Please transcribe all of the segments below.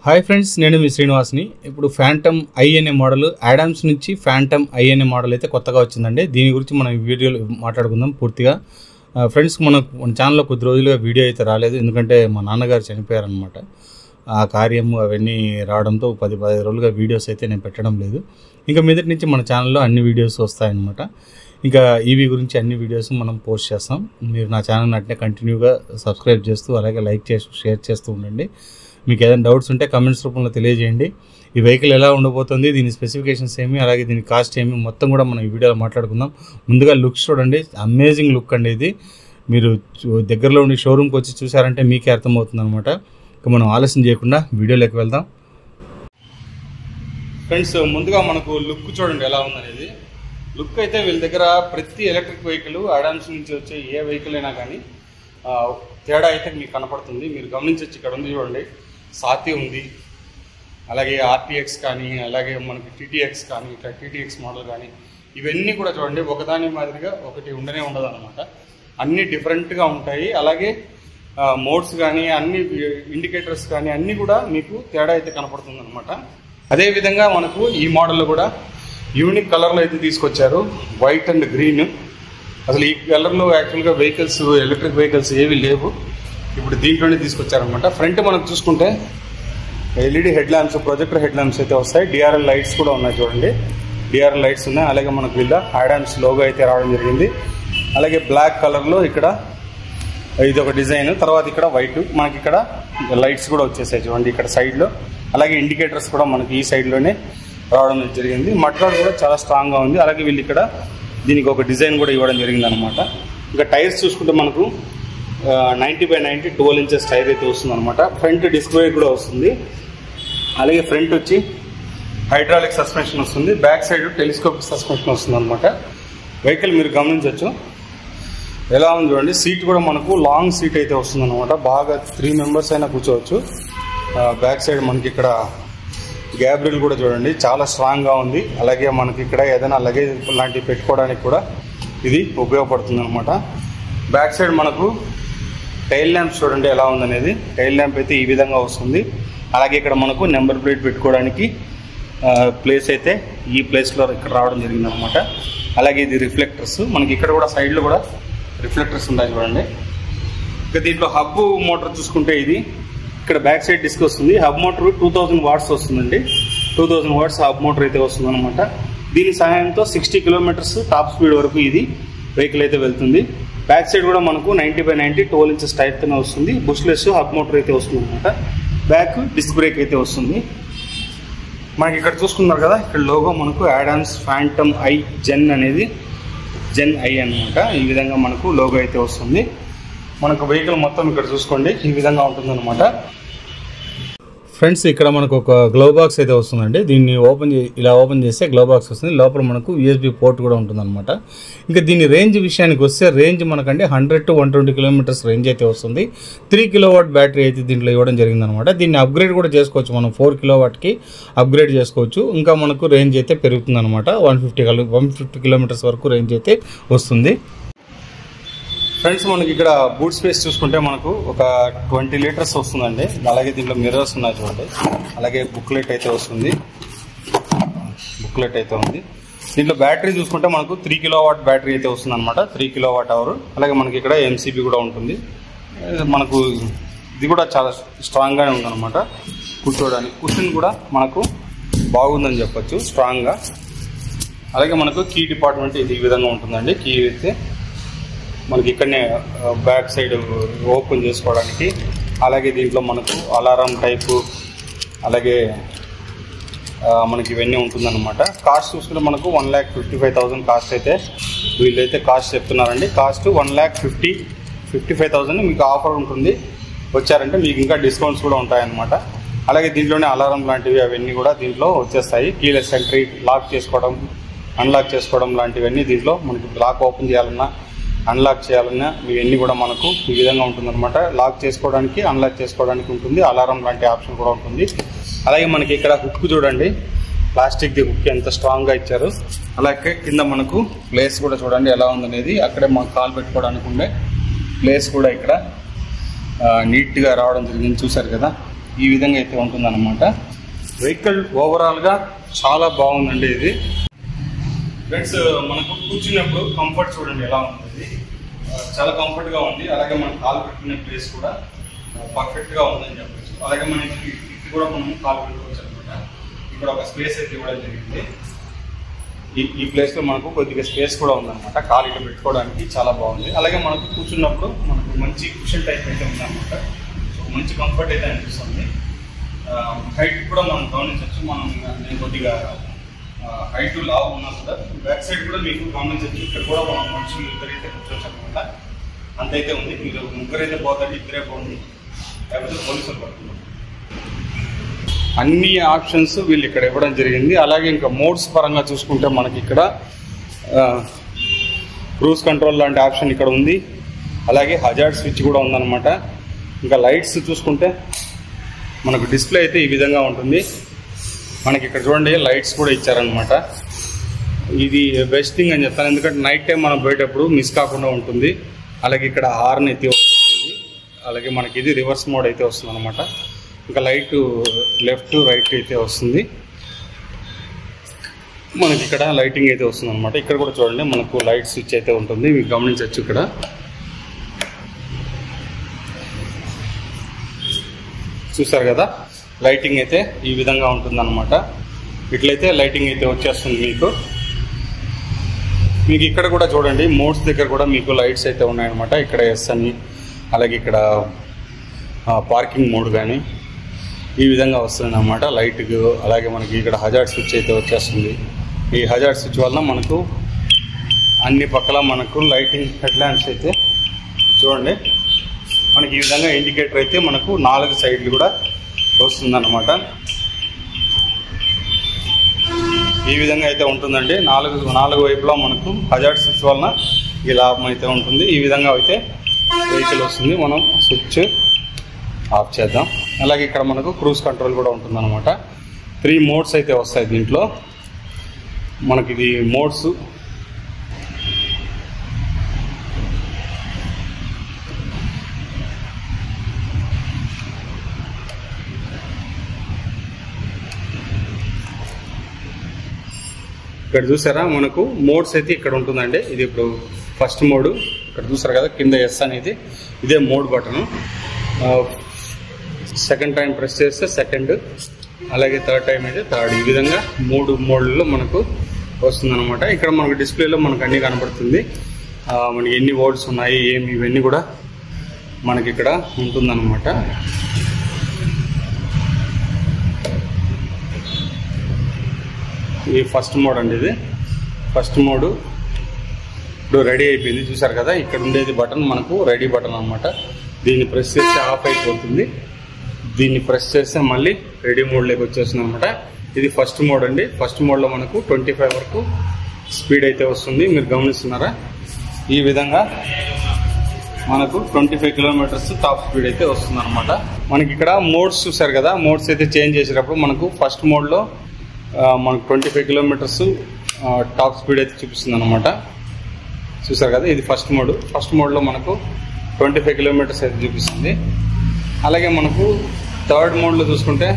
Hi friends, నేను మీ శ్రీనివాస్ని. ఇప్పుడు phantom I అనే మోడల్ ఆడమ్స్ నుంచి ఫ్యాంటమ్ ఐ అనే మోడల్ అయితే కొత్తగా వచ్చిందండి. దీని గురించి మనం ఈ వీడియోలో మాట్లాడుకుందాం పూర్తిగా. ఫ్రెండ్స్, మన ఛానల్లో కొద్ది రోజులుగా వీడియో అయితే రాలేదు, ఎందుకంటే మా నాన్నగారు చనిపోయారనమాట. ఆ కార్యము అవన్నీ రావడంతో 10-15 రోజులుగా వీడియోస్ అయితే నేను పెట్టడం లేదు. ఇంకా మీదటి నుంచి మన ఛానల్లో అన్ని వీడియోస్ వస్తాయన్నమాట. ఇంకా ఈవీ గురించి అన్ని వీడియోస్ మనం పోస్ట్ చేస్తాం. మీరు నా ఛానల్ అట్నే కంటిన్యూగా సబ్స్క్రైబ్ చేస్తూ అలాగే లైక్ చేసి షేర్ చేస్తూ ఉండండి. మీకు ఏదైనా డౌట్స్ ఉంటే కమెంట్స్ రూపంలో తెలియజేయండి. ఈ వెహికల్ ఎలా ఉండబోతుంది, దీని స్పెసిఫికేషన్స్ ఏమి, అలాగే దీని కాస్ట్ ఏమి, మొత్తం కూడా మనం ఈ వీడియోలో మాట్లాడుకుందాం. ముందుగా లుక్స్ చూడండి, అమేజింగ్ లుక్ అండి ఇది. మీరు దగ్గరలో ఉండి షోరూమ్కి వచ్చి చూసారంటే మీకే అర్థమవుతుంది అనమాట. ఇక మనం ఆలస్యం చేయకుండా వీడియోలోకి వెళ్దాం. ఫ్రెండ్స్, ముందుగా మనకు లుక్ చూడండి ఎలా ఉందనేది. లుక్ అయితే వీళ్ళ దగ్గర ప్రతి ఎలక్ట్రిక్ వెహికల్ ఆడామ్స్ నుంచి వచ్చే ఏ వెహికల్ అయినా కానీ తేడా అయితే మీకు కనపడుతుంది. మీరు గమనించవచ్చు, ఇక్కడ ఉంది చూడండి, సాతి ఉంది, అలాగే ఆర్టీఎక్స్ కానీ, అలాగే మనకి టీటీఎక్స్ కానీ, ఇట్లా టీటీఎక్స్ మోడల్ కానీ, ఇవన్నీ కూడా చూడండి ఒకదాని మాదిరిగా ఒకటి ఉండనే ఉండదు అనమాట. అన్నీ డిఫరెంట్గా ఉంటాయి. అలాగే మోడ్స్ కానీ, అన్ని ఇండికేటర్స్ కానీ అన్నీ కూడా మీకు తేడా అయితే కనపడుతుంది అనమాట. అదేవిధంగా మనకు ఈ మోడల్లో కూడా యూనిక్ కలర్లో అయితే తీసుకొచ్చారు, వైట్ అండ్ గ్రీన్. అసలు ఈ కలర్లో యాక్చువల్గా వెహికల్స్, ఎలక్ట్రిక్ వెహికల్స్ ఏవి లేవు, ఇప్పుడు దీంట్లోనే తీసుకొచ్చారనమాట. ఫ్రంట్ మనం చూసుకుంటే LED head lamps, projector head lamps అయితే వస్తాయి. డిఆర్ఎల్ లైట్స్ కూడా ఉన్నాయి చూడండి, డిఆర్ఎల్ లైట్స్ ఉన్నాయి. అలాగే మనకు వీళ్ళ ఆడామ్స్ లోగో అయితే రావడం జరిగింది. అలాగే బ్లాక్ కలర్లో ఇక్కడ ఇది ఒక డిజైన్, తర్వాత ఇక్కడ వైట్, మనకి ఇక్కడ లైట్స్ కూడా వచ్చేసాయి చూడండి ఇక్కడ సైడ్లో. అలాగే ఇండికేటర్స్ కూడా మనకి ఈ సైడ్లోనే రావడం జరిగింది. మడ్గార్డ్ కూడా చాలా స్ట్రాంగ్గా ఉంది. అలాగే వీళ్ళు ఇక్కడ దీనికి ఒక డిజైన్ కూడా ఇవ్వడం జరిగింది అనమాట. ఇంకా టైర్స్ చూసుకుంటే మనకు 90/90 12 ఇంచెస్ టైర్ అయితే వస్తుంది అనమాట. ఫ్రంట్ డిస్క్ బ్రేక్ కూడా వస్తుంది. అలాగే ఫ్రంట్ వచ్చి హైడ్రాలిక్ సస్పెన్షన్ వస్తుంది, బ్యాక్ సైడ్ టెలిస్కోపిక్ సస్పెన్షన్ వస్తుంది అనమాట. వెహికల్ మీరు గమనించవచ్చు ఎలా ఉంది చూడండి. సీట్ కూడా మనకు లాంగ్ సీట్ అయితే వస్తుంది అనమాట. బాగా 3 మెంబర్స్ అయినా కూర్చోవచ్చు. బ్యాక్ సైడ్ మనకి ఇక్కడ గ్యాబ్రిల్ కూడా చూడండి చాలా స్ట్రాంగ్గా ఉంది. అలాగే మనకి ఇక్కడ ఏదైనా లగేజ్ లాంటివి పెట్టుకోవడానికి కూడా ఇది ఉపయోగపడుతుంది అనమాట. బ్యాక్ సైడ్ మనకు టైల్ ల్యాంప్స్ చూడండి ఎలా ఉందనేది. టైల్ ల్యాంప్ అయితే ఈ విధంగా వస్తుంది. అలాగే ఇక్కడ మనకు నెంబర్ ప్లేట్ పెట్టుకోవడానికి ప్లేస్ అయితే ఈ ప్లేస్లో ఇక్కడ రావడం జరిగింది అనమాట. అలాగే ఇది రిఫ్లెక్టర్స్, మనకి ఇక్కడ కూడా సైడ్లో కూడా రిఫ్లెక్టర్స్ ఉంటాయి చూడండి. ఇక దీంట్లో హబ్ మోటార్ చూసుకుంటే ఇది ఇక్కడ బ్యాక్ సైడ్ డిస్క్ వస్తుంది. హబ్ మోటార్ 2000 వాట్స్ వస్తుందండి. 2000 వాట్స్ హబ్ మోటార్ అయితే వస్తుంది అనమాట. దీని సహాయంతో 60 కిలోమీటర్స్ టాప్ స్పీడ్ వరకు ఇది వెహికల్ అయితే వెళ్తుంది. బ్యాక్ సైడ్ కూడా మనకు 90/90 12 ఇంచెస్ టైర్తోనే వస్తుంది. బుష్లెస్ హబ్ మోటార్ అయితే వస్తుంది అనమాట. బ్యాక్ డిస్క్ బ్రేక్ అయితే వస్తుంది. మనకి ఇక్కడ చూసుకున్నారు కదా, ఇక్కడ లోగో మనకు ఆడామ్స్ ఫ్యాంటమ్ ఐ జెన్ అనేది జెన్ ఐ అనమాట. ఈ విధంగా మనకు లోగో అయితే వస్తుంది. మనకు వెహికల్ మొత్తం ఇక్కడ చూసుకోండి ఈ విధంగా ఉంటుందన్నమాట. ఫ్రెండ్స్, ఇక్కడ మనకు ఒక గ్లో బాక్స్ అయితే వస్తుందండి. దీన్ని ఇలా ఓపెన్ చేస్తే గ్లో బాక్స్ వస్తుంది. లోపల మనకు USB పోర్ట్ కూడా ఉంటుందన్నమాట. ఇంకా దీని రేంజ్ విషయానికి వస్తే రేంజ్ మనకంటే 100 to 120 కిలోమీటర్స్ రేంజ్ అయితే వస్తుంది. 3 కిలోవాట్ బ్యాటరీ అయితే దీంట్లో ఇవ్వడం జరిగిందనమాట. దీన్ని అప్గ్రేడ్ కూడా చేసుకోవచ్చు, మనం 4 కిలోవాట్కి అప్గ్రేడ్ చేసుకోవచ్చు. ఇంకా మనకు రేంజ్ అయితే పెరుగుతుంది అనమాట. 150 కిలోమీటర్స్ వరకు రేంజ్ అయితే వస్తుంది. ఫ్రెండ్స్, మనకి ఇక్కడ బూట్ స్పేస్ చూసుకుంటే మనకు ఒక 20 లీటర్స్ వస్తుందండి. అలాగే దీంట్లో మిర్రర్స్ ఉన్నాయి చూడండి. అలాగే బుక్లెట్ అయితే వస్తుంది, బుక్లెట్ అయితే ఉంది. దీంట్లో బ్యాటరీ చూసుకుంటే మనకు 3 కిలోవాట్ బ్యాటరీ అయితే వస్తుంది అనమాట, 3 కిలోవాట్ అవర్. అలాగే మనకి ఇక్కడ MCB కూడా ఉంటుంది. మనకు ఇది కూడా చాలా స్ట్రాంగ్గానే ఉందన్నమాట. కూర్చోడానికి కుషన్ కూడా మనకు బాగుందని చెప్పొచ్చు, స్ట్రాంగ్గా. అలాగే మనకు కీ డిపార్ట్మెంట్ ఇది ఈ విధంగా ఉంటుందండి. కీ అయితే మనకి ఇక్కడనే బ్యాక్ సైడ్ ఓపెన్ చేసుకోవడానికి. అలాగే దీంట్లో మనకు అలారం టైపు, అలాగే మనకి ఇవన్నీ ఉంటుందన్నమాట. కాస్ట్ చూసుకుంటే మనకు 1,55,000 కాస్ట్ అయితే వీళ్ళైతే కాస్ట్ చెప్తున్నారండి. కాస్ట్ 1,55,000 మీకు ఆఫర్ ఉంటుంది. వచ్చారంటే మీకు ఇంకా డిస్కౌంట్స్ కూడా ఉంటాయన్నమాట. అలాగే దీంట్లోనే అలారం లాంటివి అవన్నీ కూడా దీంట్లో వచ్చేస్తాయి. కీలెస్ ఎంట్రీ, లాక్ చేసుకోవడం, అన్లాక్ చేసుకోవడం లాంటివన్నీ దీంట్లో మనకి లాక్ ఓపెన్ చేయాలన్నా అన్లాక్ చేయాలన్నా ఇవన్నీ కూడా మనకు ఈ విధంగా ఉంటుందన్నమాట. లాక్ చేసుకోవడానికి, అన్లాక్ చేసుకోవడానికి ఉంటుంది. అలారం లాంటి ఆప్షన్ కూడా ఉంటుంది. అలాగే మనకి ఇక్కడ హుక్ చూడండి, ప్లాస్టిక్ది హుక్ ఎంత స్ట్రాంగ్గా ఇచ్చారు. అలాగే కింద మనకు ప్లేస్ కూడా చూడండి ఎలా ఉందనేది. అక్కడే మనకు కాల్ పెట్టుకోవడానికి ఉండే ప్లేస్ కూడా ఇక్కడ నీట్గా రావడం జరిగింది, చూసారు కదా. ఈ విధంగా అయితే ఉంటుందన్నమాట. వెహికల్ ఓవరాల్గా చాలా బాగుందండి ఇది. ఫ్రెండ్స్, మనకు కూర్చున్నప్పుడు కంఫర్ట్ చూడండి ఎలా ఉంటుంది, చాలా కంఫర్ట్గా ఉంది. అలాగే మనం కాలు పెట్టుకునే ప్లేస్ కూడా పర్ఫెక్ట్గా ఉందని చెప్పచ్చు. అలాగే మనకి ఇది కూడా మనం కాలు పెట్టుకోవచ్చు అనమాట. ఇక్కడ ఒక స్పేస్ అయితే ఇవ్వడం జరిగింది. ఈ ప్లేస్లో మనకు కొద్దిగా స్పేస్ కూడా ఉందన్నమాట, కాలు ఇక్కడ పెట్టుకోవడానికి చాలా బాగుంది. అలాగే మనకు కూర్చున్నప్పుడు మనకు మంచి కుషన్ టైప్ అయితే ఉందన్నమాట. సో మంచి కంఫర్ట్ అయితే అనిపిస్తుంది. హైట్ కూడా మనం గమనించవచ్చు. నేను కొద్దిగా హైట్ లావు ఉన్నా కూడా బ్యాక్ సైడ్ కూడా మీకు గమనించవచ్చు. ఇక్కడ కూడా మనం మనుషులు ఇద్దరైతే కూర్చోవచ్చు అనమాట. అంతైతే ఉంది. మీరు ముగ్గురైతే పోతారు, ఇద్దరే పోండి, లేకపోతే పోలీసులు పడుతున్నారు. అన్ని ఆప్షన్స్ వీళ్ళు ఇక్కడ ఇవ్వడం జరిగింది. అలాగే ఇంకా మోడ్స్ పరంగా చూసుకుంటే మనకి ఇక్కడ క్రూజ్ కంట్రోల్ లాంటి ఆప్షన్ ఇక్కడ ఉంది. అలాగే హజార్డ్ స్విచ్ కూడా ఉందన్నమాట. ఇంకా లైట్స్ చూసుకుంటే మనకు డిస్ప్లే అయితే ఈ విధంగా ఉంటుంది. మనకి ఇక్కడ చూడండి లైట్స్ కూడా ఇచ్చారనమాట. ఇది బెస్ట్ థింగ్ అని చెప్తాను, ఎందుకంటే నైట్ టైం మనం పోయేటప్పుడు మిస్ కాకుండా ఉంటుంది. అలాగే ఇక్కడ హార్న్ అయితే వస్తుంది. అలాగే మనకి ఇది రివర్స్ మోడ్ అయితే వస్తుంది అనమాట. ఇంకా లైట్ లెఫ్ట్ రైట్ అయితే వస్తుంది. మనకి ఇక్కడ లైటింగ్ అయితే వస్తుంది అనమాట. ఇక్కడ కూడా చూడండి మనకు లైట్ స్విచ్ అయితే ఉంటుంది, మీకు గమనించవచ్చు. ఇక్కడ చూసారు కదా, లైటింగ్ అయితే ఈ విధంగా ఉంటుందన్నమాట. ఇట్లయితే లైటింగ్ అయితే వచ్చేస్తుంది మీకు ఇక్కడ కూడా చూడండి మోడ్స్ దగ్గర కూడా మీకు లైట్స్ అయితే ఉన్నాయన్నమాట. ఇక్కడ ఎస్ అని, అలాగే ఇక్కడ పార్కింగ్ మోడ్ కానీ ఈ విధంగా వస్తుంది అన్నమాట లైట్. అలాగే మనకి ఇక్కడ హజార్డ్ స్విచ్ అయితే వచ్చేస్తుంది. ఈ హజార్డ్ స్విచ్ వల్ల మనకు అన్ని పక్కల మనకు లైటింగ్ హెడ్ ల్యాంప్స్ అయితే చూడండి మనకి ఈ విధంగా ఇండికేటర్ అయితే మనకు 4 సైడ్లు కూడా వస్తుందన్నమాట. ఈ విధంగా అయితే ఉంటుందండి. 4 వైపులా మనకు హజార్డ్ స్విచ్ వలన ఈ లాభం అయితే ఉంటుంది. ఈ విధంగా అయితే వెహికల్ వస్తుంది. మనం స్విచ్ ఆఫ్ చేద్దాం. అలాగే ఇక్కడ మనకు క్రూజ్ కంట్రోల్ కూడా ఉంటుందన్నమాట. 3 మోడ్స్ అయితే వస్తాయి దీంట్లో. మనకి ఇది మోడ్స్ ఇక్కడ చూసారా, మనకు మోడ్స్ అయితే ఇక్కడ ఉంటుందండి. ఇది ఇప్పుడు ఫస్ట్ మోడ్ ఇక్కడ చూసారు కదా, కింద ఎస్ అనేది ఇదే mode button. Second time press చేస్తే సెకండ్, అలాగే థర్డ్ టైం అయితే థర్డ్. ఈ విధంగా 3 మోడ్లలో మనకు వస్తుందన్నమాట. ఇక్కడ మనకు డిస్ప్లేలో మనకు అన్నీ కనబడుతుంది. మనకి ఎన్ని వోల్ట్స్ ఉన్నాయి ఏమి ఇవన్నీ కూడా మనకి ఇక్కడ ఉంటుందన్నమాట. ఇది ఫస్ట్ మోడ్ అండి. ఇది ఫస్ట్ మోడ్ ఇప్పుడు రెడీ అయిపోయింది. చూసారు కదా, ఇక్కడ ఉండేది బటన్ మనకు రెడీ బటన్ అనమాట. దీన్ని ప్రెస్ చేస్తే ఆఫ్ అయిపోతుంది. దీన్ని ప్రెస్ చేస్తే మళ్ళీ రెడీ మోడ్లోకి వచ్చేస్తుంది అనమాట. ఇది ఫస్ట్ మోడ్ అండి. ఫస్ట్ మోడ్లో మనకు 25 వరకు స్పీడ్ అయితే వస్తుంది. మీరు గమనిస్తున్నారా, ఈ విధంగా మనకు 25 కిలోమీటర్స్ టాప్ స్పీడ్ అయితే వస్తుంది అనమాట. మనకి ఇక్కడ మోడ్స్ చూసారు కదా, మోడ్స్ అయితే చేంజ్ చేసేటప్పుడు మనకు ఫస్ట్ మోడ్లో మనకు 25 కిలోమీటర్స్ టాప్ స్పీడ్ అయితే చూపిస్తుంది అనమాట. చూసారు కదా, ఇది ఫస్ట్ మోడ్. ఫస్ట్ మోడ్లో మనకు 25 కిలోమీటర్స్ అయితే చూపిస్తుంది. అలాగే మనకు థర్డ్ మోడ్లో చూసుకుంటే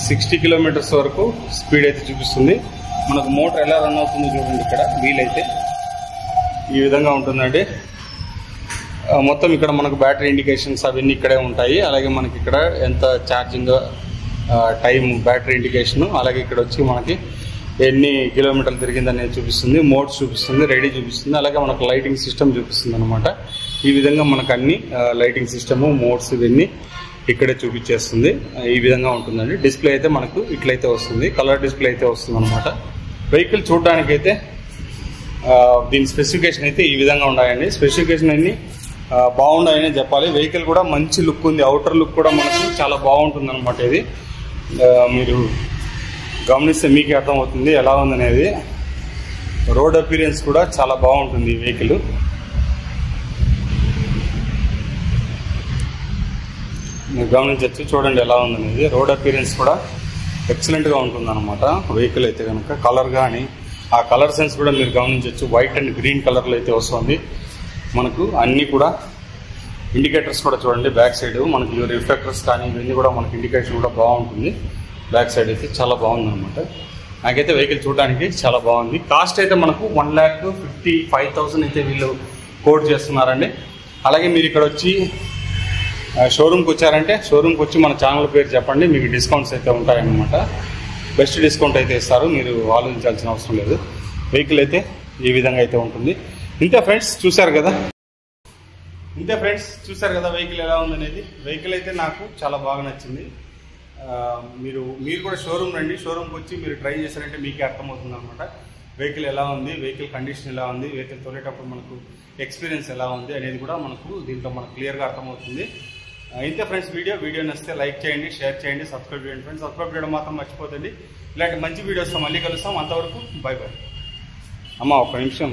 60 కిలోమీటర్స్ వరకు స్పీడ్ అయితే చూపిస్తుంది. మనకు మోటార్ ఎలా రన్ అవుతుందో చూడండి. ఇక్కడ వీల్ అయితే ఈ విధంగా ఉంటుందండి. మొత్తం ఇక్కడ మనకు బ్యాటరీ ఇండికేషన్స్ అవన్నీ ఇక్కడే ఉంటాయి. అలాగే మనకి ఇక్కడ ఎంత ఛార్జింగ్ టైం, బ్యాటరీ ఇండికేషన్, అలాగే ఇక్కడ వచ్చి మనకి ఎన్ని కిలోమీటర్లు తిరిగింది అనేది చూపిస్తుంది. మోడ్స్ చూపిస్తుంది, రెడీ చూపిస్తుంది. అలాగే మనకు లైటింగ్ సిస్టమ్ చూపిస్తుంది అనమాట. ఈ విధంగా మనకు అన్ని లైటింగ్ సిస్టము, మోడ్స్ ఇవన్నీ ఇక్కడే చూపించేస్తుంది. ఈ విధంగా ఉంటుందండి. డిస్ప్లే అయితే మనకు ఇట్లయితే వస్తుంది, కలర్ డిస్ప్లే అయితే వస్తుంది అనమాట. వెహికల్ చూడడానికైతే దీని స్పెసిఫికేషన్ అయితే ఈ విధంగా ఉన్నాయండి. స్పెసిఫికేషన్ అన్ని బాగున్నాయని చెప్పాలి. వెహికల్ కూడా మంచి లుక్ ఉంది. అవుటర్ లుక్ కూడా మనకు చాలా బాగుంటుంది అనమాట. ఇది మీరు గమనిస్తే మీకే అర్థమవుతుంది ఎలా ఉందనేది. రోడ్ అపీరియన్స్ కూడా చాలా బాగుంటుంది ఈ వెహికల్. మీరు గమనించవచ్చు, చూడండి ఎలా ఉందనేది. రోడ్ అపీరియన్స్ కూడా ఎక్సలెంట్గా ఉంటుంది అనమాట వెహికల్ అయితే కనుక. కలర్ కానీ ఆ కలర్ సెన్స్ కూడా మీరు గమనించవచ్చు. వైట్ అండ్ గ్రీన్ కలర్లో అయితే వస్తుంది మనకు. అన్నీ కూడా ఇండికేటర్స్ కూడా చూడండి బ్యాక్ సైడ్ మనకి రిఫ్లెక్టర్స్ కానీ ఇవన్నీ కూడా మనకి ఇండికేషన్ కూడా బాగుంటుంది. బ్యాక్ సైడ్ అయితే చాలా బాగుంది అనమాట. నాకైతే వెహికల్ చూడడానికి చాలా బాగుంది. కాస్ట్ అయితే మనకు 1,55,000 అయితే వీళ్ళు కోట్ చేస్తున్నారండి. అలాగే మీరు ఇక్కడ వచ్చి షోరూమ్కి వచ్చారంటే షోరూమ్కి వచ్చి మన ఛానల్ పేరు చెప్పండి, మీకు డిస్కౌంట్స్ అయితే ఉంటాయన్నమాట. బెస్ట్ డిస్కౌంట్ అయితే ఇస్తారు, మీరు ఆలోచించాల్సిన అవసరం లేదు. వెహికల్ అయితే ఈ విధంగా అయితే ఉంటుంది. ఇంతే ఫ్రెండ్స్ చూశారు కదా వెహికల్ ఎలా ఉందనేది. వెహికల్ అయితే నాకు చాలా బాగా నచ్చింది. మీరు కూడా షోరూమ్ రండి, షోరూమ్కి వచ్చి మీరు ట్రై చేశారంటే మీకే అర్థమవుతుంది అనమాట వెహికల్ ఎలా ఉంది, వెహికల్ కండిషన్ ఎలా ఉంది, వెహికల్ తోలేటప్పుడు మనకు ఎక్స్పీరియన్స్ ఎలా ఉంది అనేది కూడా మనకు దీంట్లో మనకు క్లియర్గా అర్థమవుతుంది. ఇంతే ఫ్రెండ్స్ వీడియో నచ్చితే లైక్ చేయండి, షేర్ చేయండి, సబ్స్క్రైబ్ చేయండి ఫ్రెండ్స్. సబ్స్క్రైబ్ చేయడం మాత్రం మర్చిపోతుంది. ఇలాంటి మంచి వీడియోస్తో మళ్ళీ కలుస్తాం. అంతవరకు బై. అమ్మ ఒక్క నిమిషం.